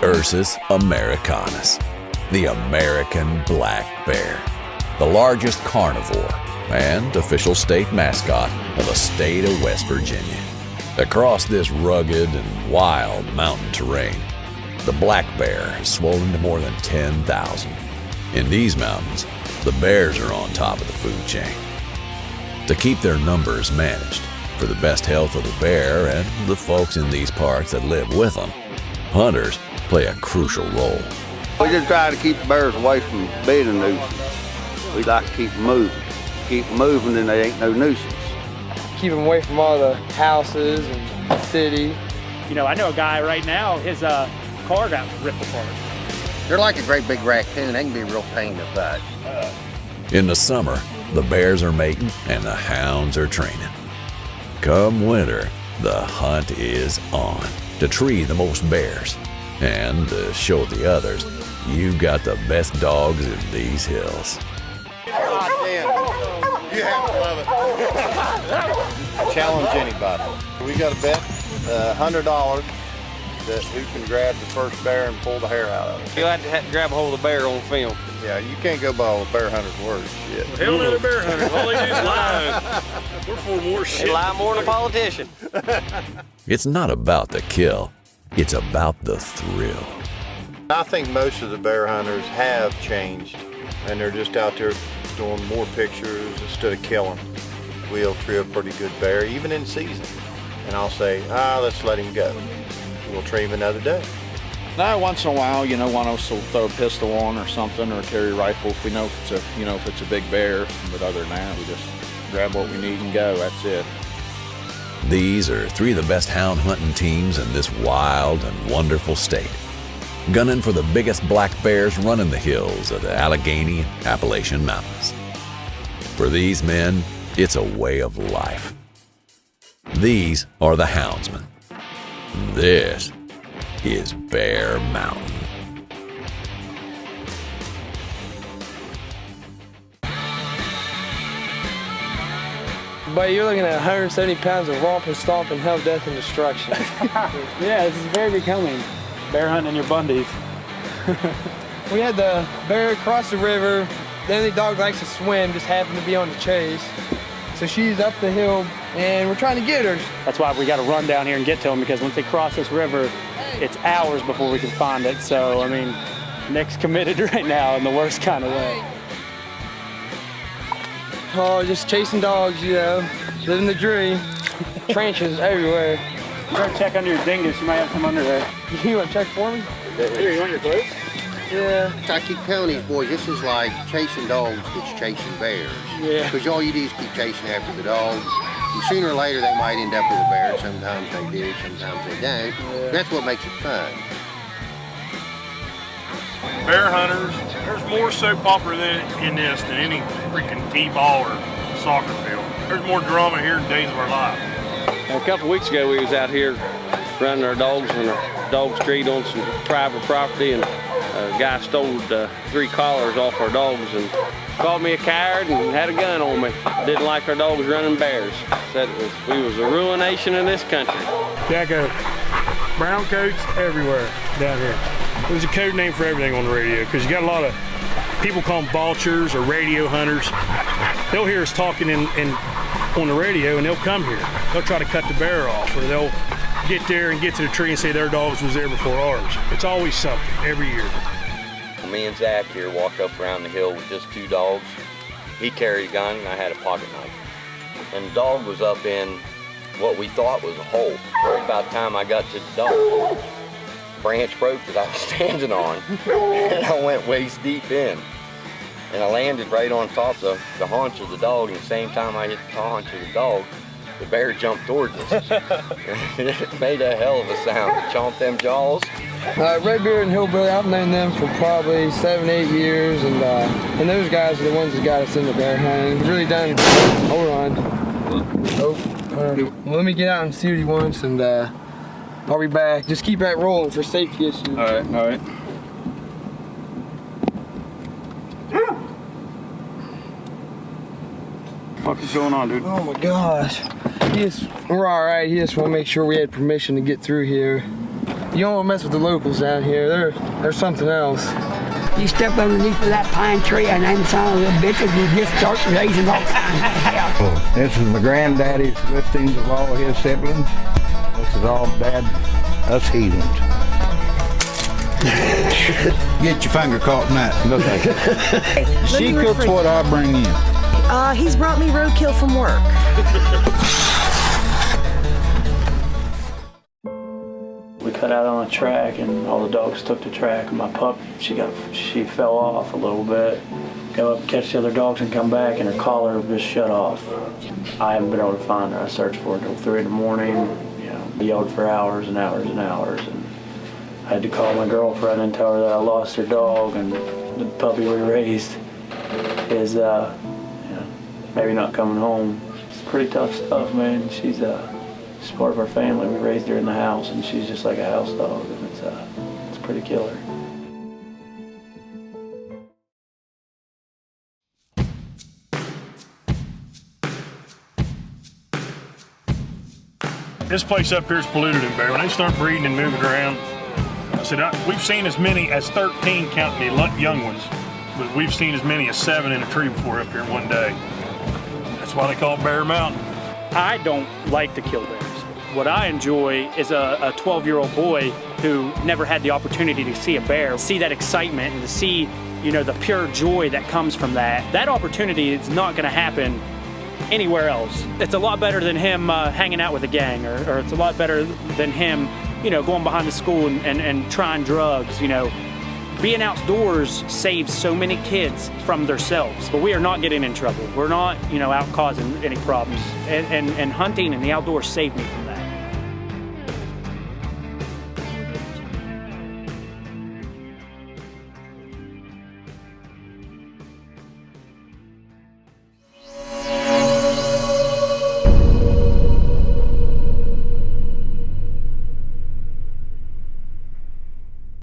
Ursus americanus, the American black bear, the largest carnivore and official state mascot of the state of West Virginia. Across this rugged and wild mountain terrain, the black bear has swollen to more than 10,000. In these mountains, the bears are on top of the food chain. To keep their numbers managed, for the best health of the bear and the folks in these parks that live with them, hunters play a crucial role. We just try to keep the bears away from being a nuisance. We like to keep them moving. Keep them moving and they ain't no nuisance. Keep them away from all the houses and the city. You know, I know a guy right now, his car got ripped apart. They're like a great big raccoon. They can be a real pain to fight. In the summer, the bears are mating and the hounds are training. Come winter, the hunt is on to tree the most bears and to show the others you got the best dogs in these hills. God damn. You have to love it. Challenge anybody. We got a bet, $100 that who can grab the first bear and pull the hair out of it. You'll have to grab a hold of the bear on film. Yeah, you can't go by all the bear hunters' words. Shit. Hell no, they're bear hunters. All they do is lie. We're for more shit. They lie more than a politician. It's not about the kill, it's about the thrill. I think most of the bear hunters have changed, and they're just out there doing more pictures instead of killing. We'll tree a pretty good bear, even in season. And I'll say, let's let him go. We'll tree him another day. Now, once in a while, you know, one of us will throw a pistol on or something, or carry a rifle if we know if it's a, if it's a big bear. But other than that, we just grab what we need and go. That's it. These are three of the best hound hunting teams in this wild and wonderful state, gunning for the biggest black bears running the hills of the Allegheny Appalachian Mountains. For these men, it's a way of life. These are the houndsmen. This is Bear Mountain. But you're looking at 170 pounds of romping, stomping, hell, death, and destruction. Yeah, this is very becoming. Bear hunting in your Bundies. We had the bear cross the river. The only dog likes to swim, just happened to be on the chase. So she's up the hill, and we're trying to get her. That's why we got to run down here and get to them, because once they cross this river, it's hours before we can find it. So, I mean, Nick's committed right now in the worst kind of way. Oh, just chasing dogs, living the dream. Trenches everywhere. You better check under your dingus. You might have some under there. You want to check for me? Here, you want your clothes? Yeah. I keep telling these boys, this is like chasing dogs gets chasing bears. Yeah. Because all you do is keep chasing after the dogs. And sooner or later, they might end up with a bear. Sometimes they do, sometimes they don't. Yeah. That's what makes it fun. Bear hunters, there's more soap opera in this than any freaking t-ball or soccer field. There's more drama here than Days of Our Life. A couple weeks ago, we was out here running our dogs on a dog street on some private property, and a guy stole 3 collars off our dogs and called me a coward and had a gun on me. Didn't like our dogs running bears. Said we was a ruination of this country. Jacko, brown coats everywhere down here. There's a code name for everything on the radio, because you got a lot of people call them vultures or radio hunters. They'll hear us talking on the radio, and they'll come here. They'll try to cut the bear off, or they'll get there and get to the tree and say their dogs was there before ours. It's always something, every year. Me and Zach here walked up around the hill with just 2 dogs. He carried a gun and I had a pocket knife. And the dog was up in what we thought was a hole. Right about the time I got to the dog, the branch broke that I was standing on, and I went waist deep in. And I landed right on top of the haunch of the dog, and the same time I hit the haunch of the dog, the bear jumped towards us. It made a hell of a sound. It chomped them jaws. Redbeard and Hillbilly, I've known them for probably 7-8 years, and those guys are the ones that got us into bear hunting. Really done. Hold on. Well, let me get out and see what he wants, and I'll be back. Just keep that rolling for safety issues. All right. What is going on, dude? Oh my gosh. We're all right. He just want to make sure we had permission to get through here. You don't want to mess with the locals down here. They're something else. You step underneath of that pine tree and then some of the bitches, you just start raising all kinds of hell. This is my granddaddy's listings of all his siblings. This is all Dad, us heathens. Get your finger caught in that. No thank you. She cooks what I bring in. He's brought me roadkill from work. We cut out on a track and all the dogs took the track, and my pup, she fell off a little bit. Go up, catch the other dogs and come back, and her collar just shut off. I haven't been able to find her. I searched for her until 3 in the morning, yelled for hours and hours and hours, and I had to call my girlfriend and tell her that I lost her dog, and the puppy we raised is maybe not coming home. It's pretty tough stuff, man. She's part of our family. We raised her in the house, and she's just like a house dog, and it's pretty killer. This place up here is polluted in bear. When they start breeding and moving around, I said, we've seen as many as 13 counting the young ones, but we've seen as many as 7 in a tree before up here in one day. That's why they call it Bear Mountain. I don't like to kill bears. What I enjoy is a 12-year-old boy who never had the opportunity to see a bear, see that excitement and to see, the pure joy that comes from that. That opportunity is not going to happen anywhere else. It's a lot better than him hanging out with a gang, or it's a lot better than him, going behind the school and trying drugs, Being outdoors saves so many kids from themselves, but we are not getting in trouble. We're not, out causing any problems. And hunting and the outdoors saved me from that.